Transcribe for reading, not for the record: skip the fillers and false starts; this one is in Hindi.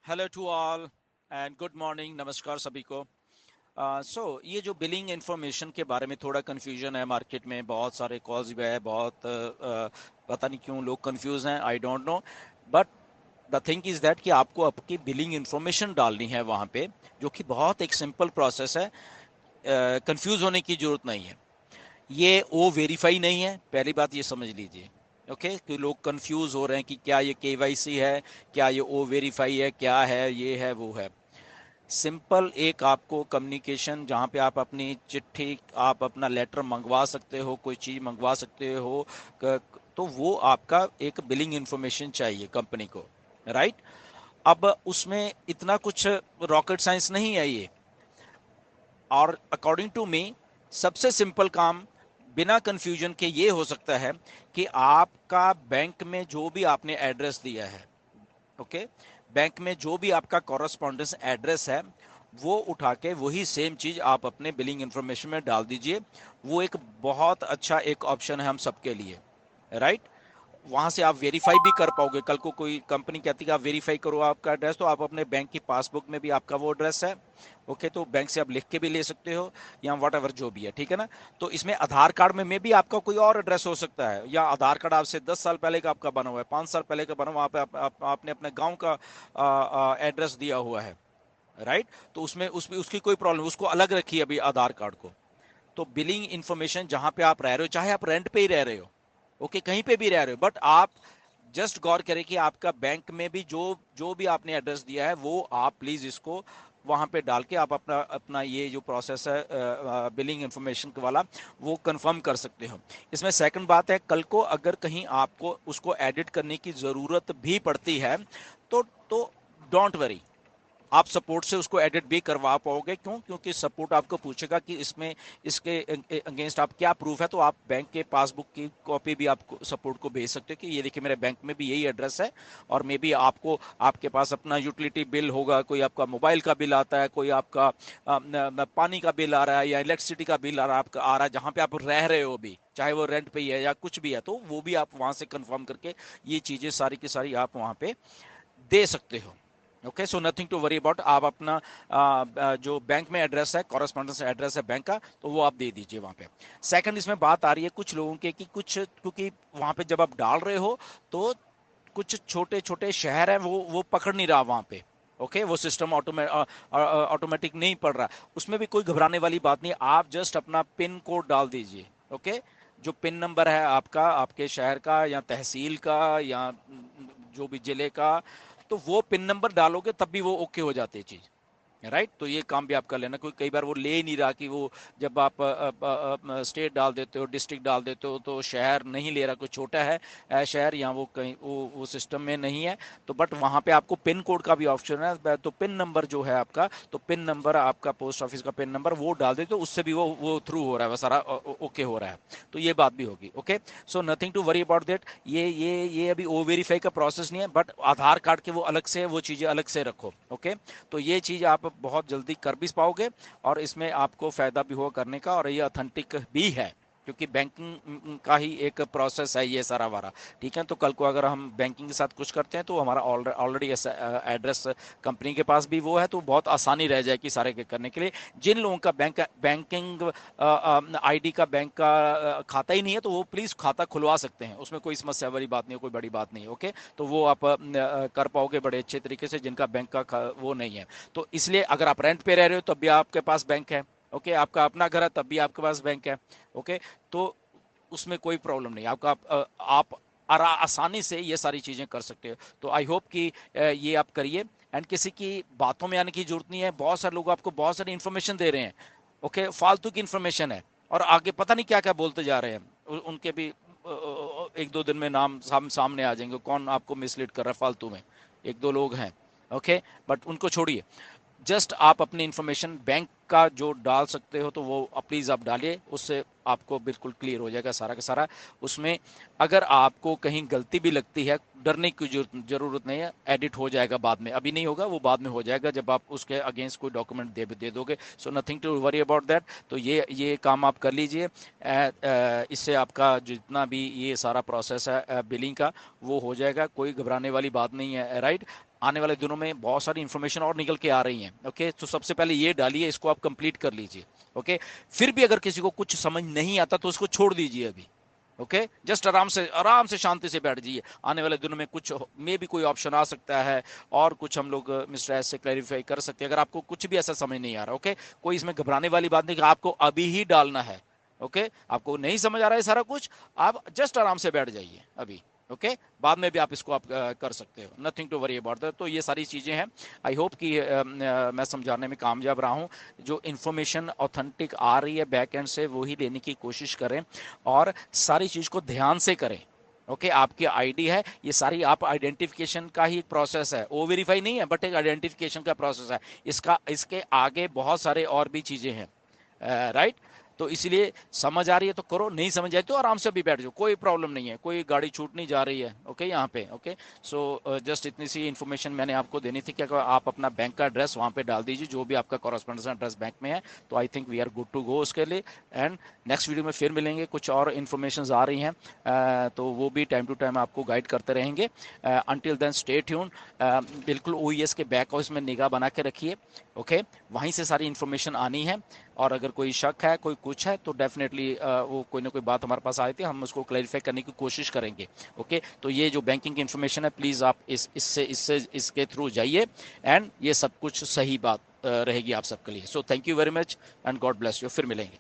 Hello to all and good morning, नमस्कार सभी को। ये जो बिलिंग इंफॉर्मेशन के बारे में थोड़ा कन्फ्यूजन है मार्केट में, बहुत सारे कॉल्स भी है, बहुत पता नहीं क्यों लोग कंफ्यूज हैं, I don't know. But the thing is that कि आपको आपकी बिलिंग इंफॉर्मेशन डालनी है वहाँ पे, जो कि बहुत एक सिंपल प्रोसेस है। कंफ्यूज होने की जरूरत नहीं है। ये ओ वेरीफाई नहीं है, पहली बात ये समझ लीजिए। ओके, कि लोग कंफ्यूज हो रहे हैं कि क्या ये केवाईसी है, क्या ये ओ वेरीफाई है, क्या है, ये है वो है। सिंपल एक आपको कम्युनिकेशन, जहाँ पे आप अपनी चिट्ठी, आप अपना लेटर मंगवा सकते हो, कोई चीज़ मंगवा सकते हो, तो वो आपका एक बिलिंग इंफॉर्मेशन चाहिए कंपनी को, राइट। अब उसमें इतना कुछ रॉकेट साइंस नहीं है ये। और अकॉर्डिंग टू मी सबसे सिंपल काम बिना कंफ्यूजन के ये हो सकता है कि आपका बैंक में जो भी आपने एड्रेस दिया है, ओके, बैंक में जो भी आपका कॉरेस्पॉन्डेंस एड्रेस है, वो उठा के वही सेम चीज आप अपने बिलिंग इंफॉर्मेशन में डाल दीजिए। वो एक बहुत अच्छा एक ऑप्शन है हम सबके लिए, राइट। वहां से आप वेरीफाई भी कर पाओगे। कल को कोई कंपनी कहती है आप वेरीफाई करो आपका एड्रेस, तो आप अपने बैंक की पासबुक में भी आपका वो एड्रेस है, ओके, तो बैंक से आप लिख के भी ले सकते हो, या वट एवर जो भी है, ठीक है ना। तो इसमें आधार कार्ड में भी आपका कोई और एड्रेस हो सकता है, या आधार कार्ड आपसे 10 साल पहले का आपका बना हुआ है, 5 साल पहले का बना हुआ, वहाँ पे आपने अपने गाँव का एड्रेस दिया हुआ है, राइट। तो उसमें उसकी कोई प्रॉब्लम, उसको अलग रखिए अभी आधार कार्ड को। तो बिलिंग इंफॉर्मेशन जहां पे आप रह रहे हो, चाहे आप रेंट पे ही रह रहे हो, ओके, कहीं पे भी रह रहे हो, बट आप जस्ट गौर करें कि आपका बैंक में भी जो जो भी आपने एड्रेस दिया है, वो आप प्लीज इसको वहां पे डाल के आप अपना अपना ये जो प्रोसेस है बिलिंग इंफॉर्मेशन वाला, वो कंफर्म कर सकते हो। इसमें सेकंड बात है, कल को अगर कहीं आपको उसको एडिट करने की जरूरत भी पड़ती है, तो तो डोंट वरी, आप सपोर्ट से उसको एडिट भी करवा पाओगे। क्यों? क्योंकि सपोर्ट आपको पूछेगा कि इसमें इसके अगेंस्ट आप क्या प्रूफ है, तो आप बैंक के पासबुक की कॉपी भी आप सपोर्ट को भेज सकते हो कि ये देखिए मेरे बैंक में भी यही एड्रेस है। और मे बी आपको, आपके पास अपना यूटिलिटी बिल होगा, कोई आपका मोबाइल का बिल आता है, कोई आपका पानी का बिल आ रहा है, या इलेक्ट्रिसिटी का बिल आपका आ रहा है, जहाँ पे आप रह रहे हो भी, चाहे वो रेंट पे ही है या कुछ भी है, तो वो भी आप वहां से कंफर्म करके ये चीजें सारी की सारी आप वहां पे दे सकते हो। Okay, so nothing to worry about. आप अपना जो बैंक में एड्रेस है, कॉरेस्पॉन्डेंस एड्रेस है बैंक का, तो वो आप दे दीजिए वहां पे। सेकंड, इसमें बात आ रही है कुछ लोगों के कि कुछ, क्योंकि वहां पे जब आप डाल रहे हो, तो कुछ छोटे छोटे शहर है, वो पकड़ नहीं रहा वहां पे। ओके, वो सिस्टम ऑटोमेटिक नहीं पड़ रहा। उसमें भी कोई घबराने वाली बात नहीं, आप जस्ट अपना पिन कोड डाल दीजिए। ओके, जो पिन नंबर है आपका, आपके शहर का या तहसील का या जो भी जिले का, तो वो पिन नंबर डालोगे तब भी वो ओके हो जाती है चीज, राइट। तो ये काम भी आप कर लेना। कोई कई बार वो ले ही नहीं रहा कि वो, जब आप स्टेट डाल देते हो, डिस्ट्रिक्ट डाल देते हो, तो शहर नहीं ले रहा, कोई छोटा है शहर, या वो कहीं वो सिस्टम में नहीं है, तो बट वहां पे आपको पिन कोड का भी ऑप्शन है, तो पिन नंबर जो है आपका, तो पिन नंबर आपका पोस्ट ऑफिस का पिन नंबर वो डाल देते हो, उससे भी वो थ्रू हो रहा है, वो सारा ओके हो रहा है। तो ये बात भी होगी। Okay, so nothing to worry about that. ये अभी ओ वेरीफाई का प्रोसेस नहीं है, बट आधार कार्ड के वो अलग से, वो चीजें अलग से रखो। ओके, तो ये चीज आप बहुत जल्दी कर भी पाओगे, और इसमें आपको फायदा भी होगा करने का, और ये ऑथेंटिक भी है, क्योंकि बैंकिंग का ही एक प्रोसेस है ये सारा वारा। ठीक है, तो कल को अगर हम बैंकिंग के साथ कुछ करते हैं, तो हमारा ऑलरेडी एड्रेस कंपनी के पास भी वो है, तो बहुत आसानी रह जाएगी सारे के करने के लिए। जिन लोगों का बैंकिंग आईडी का बैंक का खाता ही नहीं है, तो वो प्लीज खाता खुलवा सकते हैं, उसमें कोई समस्या वाली बात नहीं है, कोई बड़ी बात नहीं है। ओके, तो वो आप कर पाओगे बड़े अच्छे तरीके से, जिनका बैंक का वो नहीं है। तो इसलिए अगर आप रेंट पे रह रहे हो तब भी आपके पास बैंक है, ओके, आपका अपना घर है तब भी आपके पास बैंक है, ओके, तो उसमें कोई प्रॉब्लम नहीं। आप आसानी से ये सारी चीजें कर सकते हो। तो आई होप कि ये आप करिए, एंड किसी की बातों में आने की जरूरत नहीं है। बहुत सारे लोग आपको बहुत सारी इन्फॉर्मेशन दे रहे हैं, ओके, फालतू की इन्फॉर्मेशन है, और आगे पता नहीं क्या क्या बोलते जा रहे हैं। उनके भी एक दो दिन में नाम सामने आ जाएंगे, कौन आपको मिसलीड कर रहा है फालतू में। एक दो लोग हैं, ओके, बट उनको छोड़िए। जस्ट आप अपनी इंफॉर्मेशन बैंक का जो डाल सकते हो तो वो प्लीज़ आप डालिए, उससे आपको बिल्कुल क्लियर हो जाएगा सारा का सारा। उसमें अगर आपको कहीं गलती भी लगती है, डरने की जरूरत नहीं है, एडिट हो जाएगा बाद में, अभी नहीं होगा, वो बाद में हो जाएगा जब आप उसके अगेंस्ट कोई डॉक्यूमेंट दे दोगे। So nothing to worry about that. तो ये काम आप कर लीजिए। इससे आपका जितना भी ये सारा प्रोसेस है बिलिंग का, वो हो जाएगा, कोई घबराने वाली बात नहीं है, राइट। आने वाले दिनों में बहुत सारी इंफॉर्मेशन और निकल के आ रही हैं। ओके, तो सबसे पहले ये डालिए, इसको आप कंप्लीट कर लीजिए। ओके, फिर भी अगर किसी को कुछ समझ नहीं आता तो उसको छोड़ दीजिए अभी। ओके, जस्ट आराम से शांति से बैठ जाइए। आने वाले दिनों में कुछ में भी कोई ऑप्शन आ सकता है, और कुछ हम लोग मिस्टर एस से क्लैरिफाई कर सकते हैं अगर आपको कुछ भी ऐसा समझ नहीं आ रहा। ओके, कोई इसमें घबराने वाली बात नहीं कि आपको अभी ही डालना है। ओके, आपको नहीं समझ आ रहा है सारा कुछ, आप जस्ट आराम से बैठ जाइए अभी। ओके, बाद में भी आप इसको आप कर सकते हो, nothing to worry about that. तो ये सारी चीज़ें हैं। आई होप कि मैं समझाने में कामयाब रहा हूँ। जो इन्फॉर्मेशन ऑथेंटिक आ रही है बैक एंड से, वो ही लेने की कोशिश करें, और सारी चीज़ को ध्यान से करें। ओके, आपकी आईडी है, ये सारी आप आइडेंटिफिकेशन का ही प्रोसेस है, ओ वेरीफाई नहीं है, बट एक आइडेंटिफिकेशन का प्रोसेस है। इसके आगे बहुत सारे और भी चीज़ें हैं, राइट। तो इसलिए समझ आ रही है तो करो, नहीं समझ आई तो आराम से भी बैठ जाओ, कोई प्रॉब्लम नहीं है, कोई गाड़ी छूट नहीं जा रही है। ओके, यहाँ पे ओके। सो जस्ट इतनी सी इन्फॉर्मेशन मैंने आपको देनी थी कि अगर आप अपना बैंक का एड्रेस वहाँ पे डाल दीजिए, जो भी आपका कॉरेस्पॉन्डेंस एड्रेस बैंक में है, तो I think we are good to go उसके लिए। एंड नेक्स्ट वीडियो में फिर मिलेंगे, कुछ और इन्फॉर्मेशन आ रही हैं, तो वो भी टाइम टू टाइम आपको गाइड करते रहेंगे। Until then stay tuned. बिल्कुल ओईएस के बैक ऑफिस में निगाह बना के रखिए। ओके, वहीं से सारी इन्फॉर्मेशन आनी है, और अगर कोई शक है, कोई कुछ है, तो डेफिनेटली वो कोई ना कोई बात हमारे पास आई थी, हम उसको क्लैरिफाई करने की कोशिश करेंगे। ओके, तो ये जो बैंकिंग की इन्फॉर्मेशन है, प्लीज़ आप इसके थ्रू जाइए, एंड ये सब कुछ सही बात रहेगी आप सबके लिए। So thank you very much, and God bless you. फिर मिलेंगे।